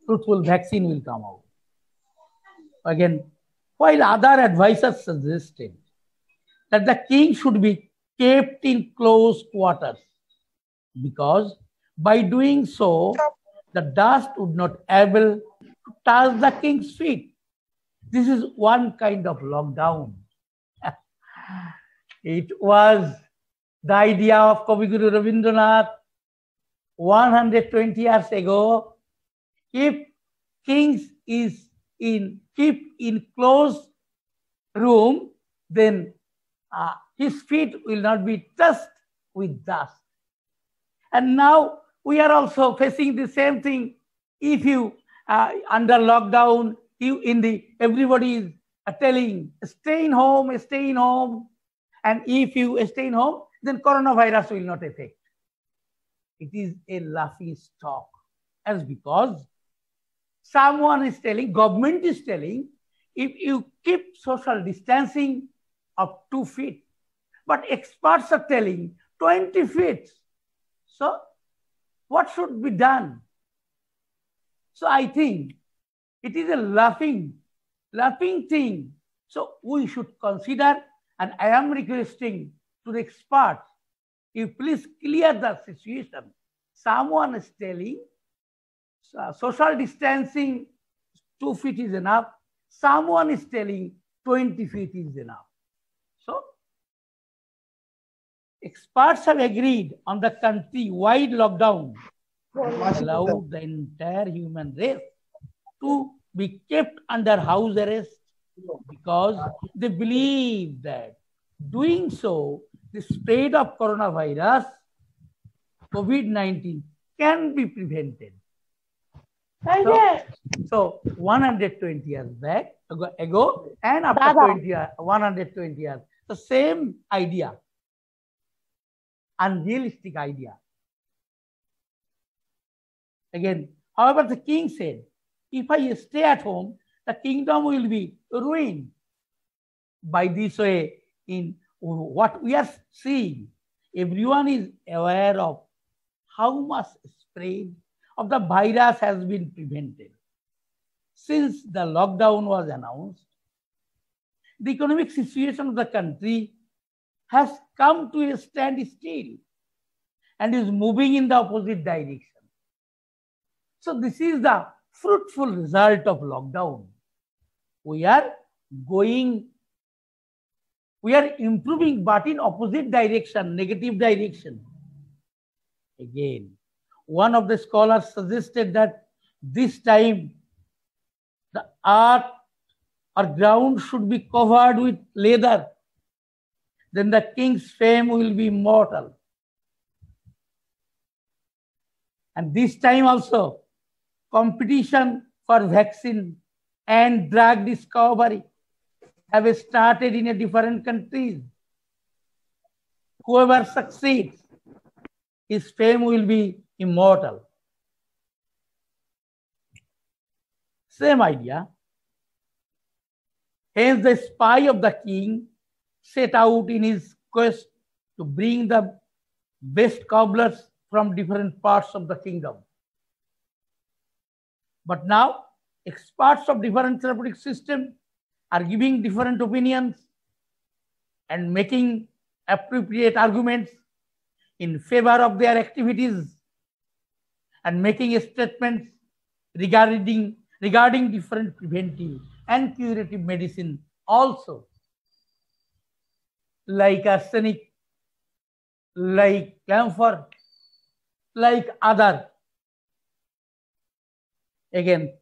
fruitful vaccine will come out. Again, while other advisors suggested that the king should be kept in close quarters, because by doing so, the dust would not able to touch the king's feet. This is one kind of lockdown. It was the idea of Kavi Guru Rabindranath 120 years ago. If kings is keep in closed room, then his feet will not be touched with dust. And now we are also facing the same thing. If you under lockdown, everybody is telling stay in home, and if you stay in home, then coronavirus will not affect. It is a laughing stock, as because someone is telling, government is telling, if you keep social distancing of 2 feet, but experts are telling 20 feet. So what should be done? So I think it is a laughing thing. So we should consider, and I am requesting to the experts, you please clear the situation. Someone is telling social distancing 2 feet is enough. Someone is telling 20 feet is enough. So experts have agreed on the country-wide lockdown to allow the entire human race to be kept under house arrest, because they believe that doing so, the spread of coronavirus, COVID-19, can be prevented. So 120 years ago, and after 120 years, the same idea, unrealistic idea. Again, however, the king said, if I stay at home, the kingdom will be ruined. By this way, in what we are seeing, everyone is aware of how much spread of the virus has been prevented. Since the lockdown was announced, the economic situation of the country has come to a standstill and is moving in the opposite direction. So this is the fruitful result of lockdown. We are improving, but in opposite direction, negative direction. Again, one of the scholars suggested that this time the earth or ground should be covered with leather. Then the king's fame will be immortal. And this time also, competition for vaccine and drug discovery have started in different countries. Whoever succeeds, his fame will be immortal. Same idea. Hence, the spy of the king set out in his quest to bring the best cobblers from different parts of the kingdom. But now, experts of different therapeutic systems are giving different opinions and making appropriate arguments in favor of their activities and making statements regarding different preventive and curative medicine also, like arsenic, like camphor, like other. Again,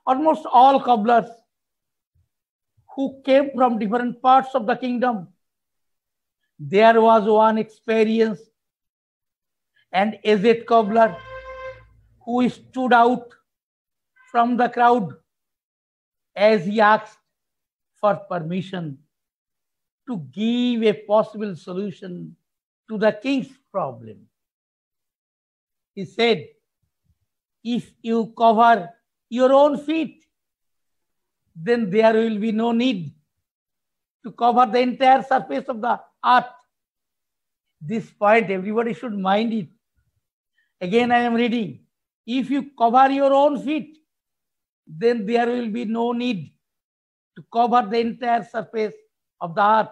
almost all cobblers who came from different parts of the kingdom, there was one experienced and aged cobbler who stood out from the crowd as he asked for permission to give a possible solution to the king's problem. He said, if you cover your own feet, then there will be no need to cover the entire surface of the earth. This point everybody should mind it. Again, I am reading. If you cover your own feet, then there will be no need to cover the entire surface of the earth,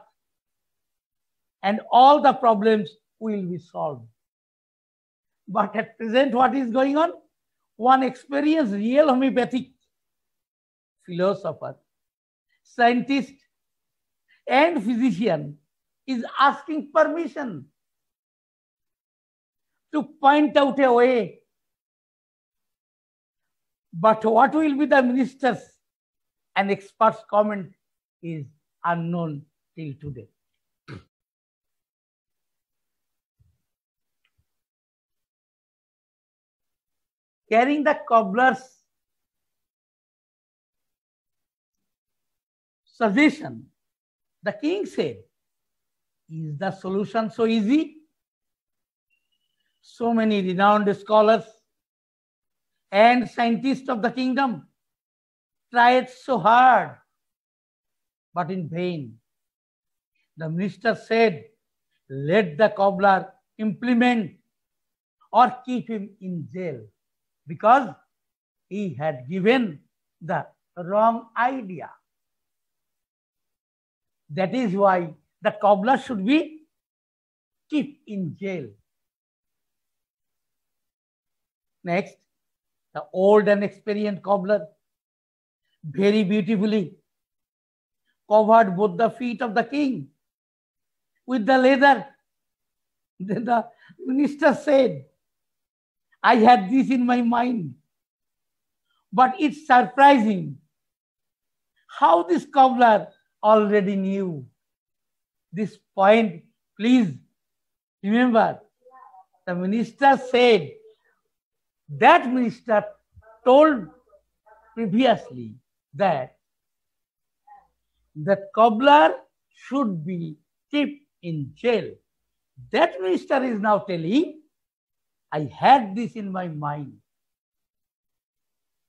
and all the problems will be solved. But at present, what is going on? One experienced real homeopathic philosopher, scientist, and physician is asking permission to point out a way. But what will be the minister's and experts' comment is unknown till today. Carrying the cobbler's suggestion, the king said, "Is the solution so easy? So many renowned scholars and scientists of the kingdom tried so hard, but in vain." The minister said, "Let the cobbler implement or keep him in jail, because he had given the wrong idea. That is why the cobbler should be kept in jail." Next, the old and experienced cobbler very beautifully covered both the feet of the king with the leather. Then the minister said, "I had this in my mind, but it's surprising how this cobbler already knew this point." Please remember, the minister said, that minister told previously that the cobbler should be kept in jail. That minister is now telling, "I had this in my mind."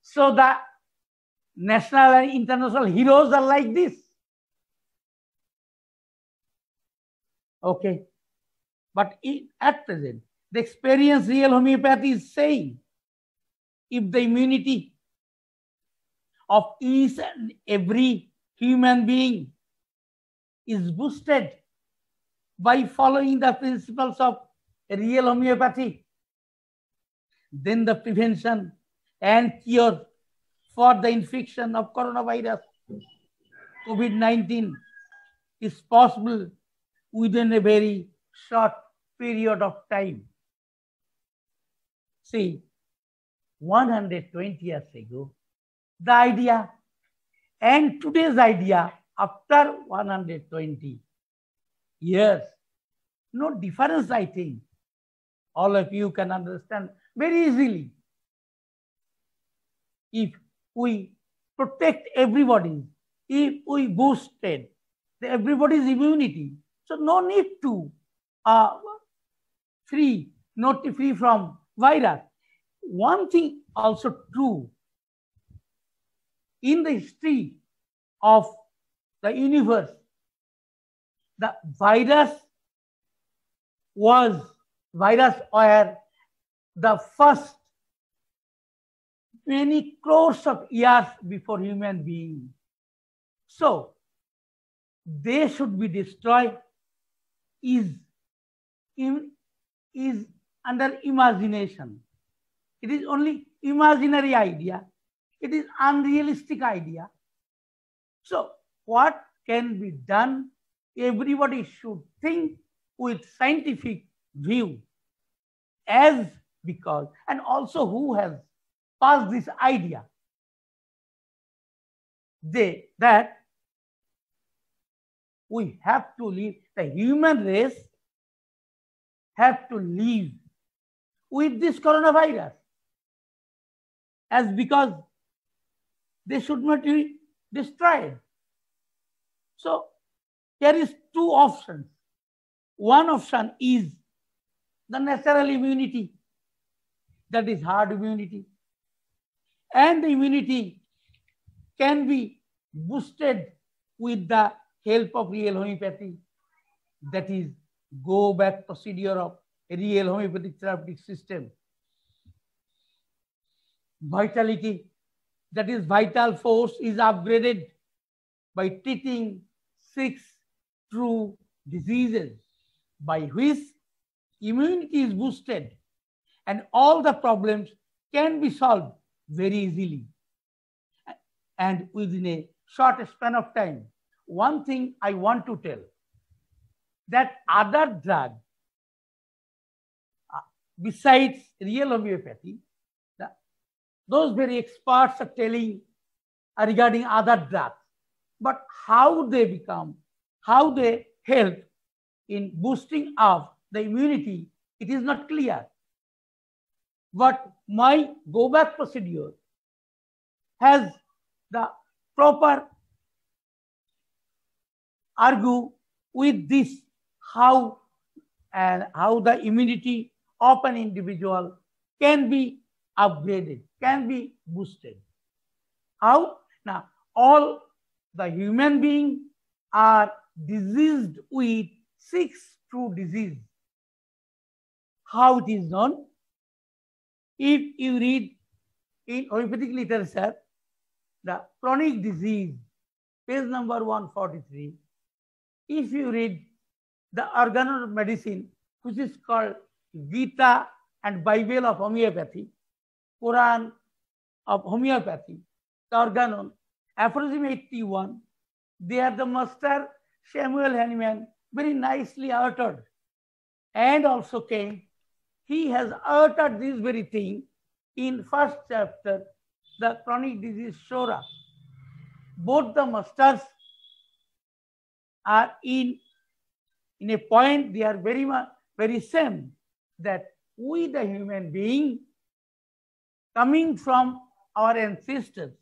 So the national and international heroes are like this. Okay. But at present, the experienced real homeopathy is saying, if the immunity of each and every human being is boosted by following the principles of real homeopathy, then the prevention and cure for the infection of coronavirus, COVID-19, is possible within a very short period of time. See, 120 years ago, the idea and today's idea after 120 years, no difference, I think. All of you can understand very easily. If we protect everybody, if we boosted everybody's immunity, so no need to free from virus. One thing also true, in the history of the universe, the virus were the first many crores of years before human being. So they should be destroyed is under imagination. It is only imaginary idea. It is unrealistic idea. So what can be done? Everybody should think with scientific view, as because, and also who has passed this idea, that we have to live, the human race have to live with this coronavirus, as because they should not be destroyed. So there is two options. One option is the natural immunity, that is herd immunity, and the immunity can be boosted with the help of real homeopathy, that is go back procedure of a real homeopathic therapeutic system. vitality, that is vital force, is upgraded by treating 6 true diseases by which immunity is boosted and all the problems can be solved very easily and within a short span of time. One thing I want to tell, that other drug besides real homeopathy, those very experts are telling regarding other drugs, but how they help in boosting up the immunity, it is not clear. But my go back procedure has the proper argue with this, how the immunity of an individual can be upgraded, can be boosted. How? Now, all the human beings are diseased with 6 true diseases. How it is known? If you read in homeopathic literature, the chronic disease, page number 143, if you read the organ of medicine, which is called Gita and Bible of homeopathy, Quran of homeopathy, the organon, aphorism 81, there the master Samuel Hahnemann very nicely uttered, and also came, he has uttered this very thing in first chapter, the chronic disease Shora. Both the masters are in a point, they are very same, that we the human being coming from our ancestors,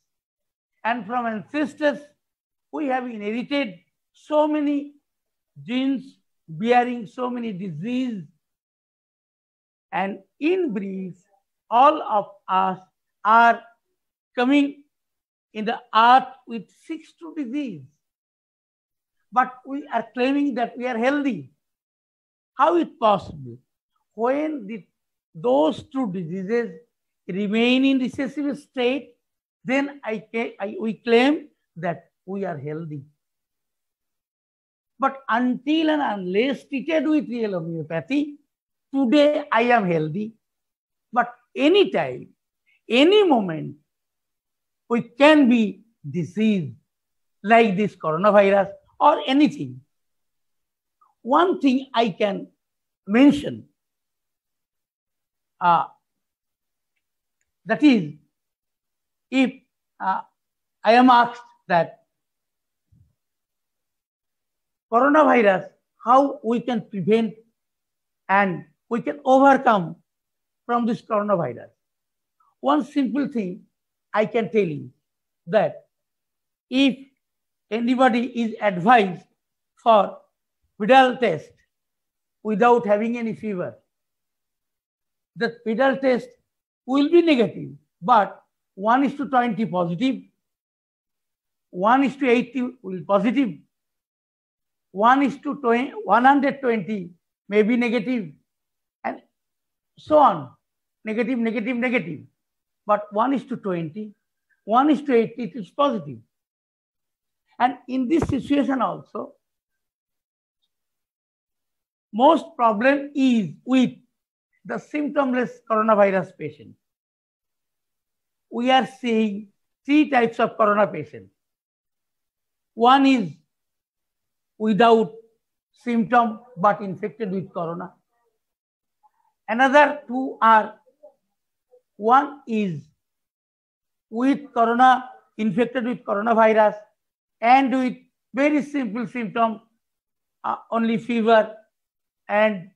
and from ancestors we have inherited so many genes bearing so many diseases, and in brief all of us are coming in the earth with 6 true diseases, but we are claiming that we are healthy. How is it possible? When those 2 diseases remain in recessive state, then we claim that we are healthy. But until and unless treated with real homeopathy, today I am healthy, but anytime, any moment, we can be diseased like this coronavirus or anything. One thing I can mention, that is, if I am asked that coronavirus, how we can prevent and we can overcome from this coronavirus. One simple thing I can tell you, that if anybody is advised for Vidal test without having any fever, the Vidal test will be negative, but 1:20 positive, 1:80 will be positive, 1:120 may be negative, and so on, negative, negative, negative. But 1:20, 1:80, it is positive. And in this situation also, most problem is with the symptomless coronavirus patient. We are seeing 3 types of corona patients. One is without symptom but infected with corona. Another 2 are, one is with corona, infected with coronavirus and with very simple symptom, only fever and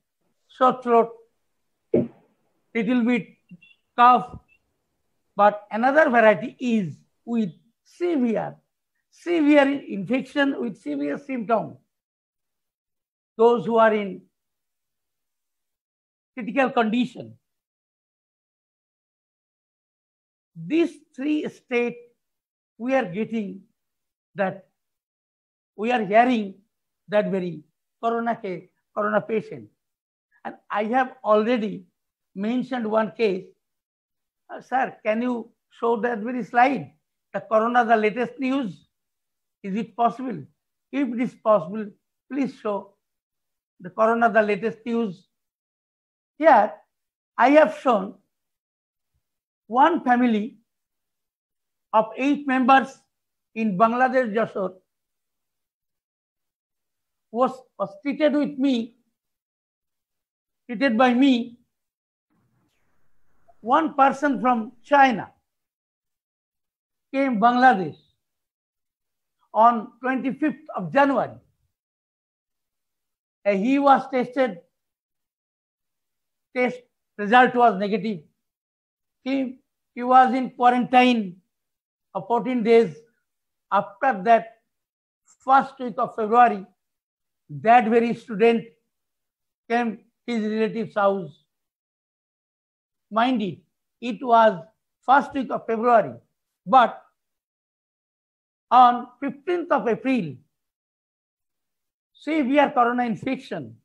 sore throat, little bit cough. But another variety is with severe infection with severe symptoms. Those who are in critical condition. These 3 states we are getting, that we are hearing that very corona patient. And I have already mentioned one case Sir, can you show that very slide? The corona, the latest news. Is it possible? If it is possible, please show the corona, the latest news. Here, I have shown one family of 8 members in Bangladesh, Jashore, was treated by me. One person from China came Bangladesh on 25th of January. He was tested. Test result was negative. He was in quarantine of 14 days. After that, first week of February, that very student came his relative's house. Mind it was first week of February, but on 15th of April, severe corona infection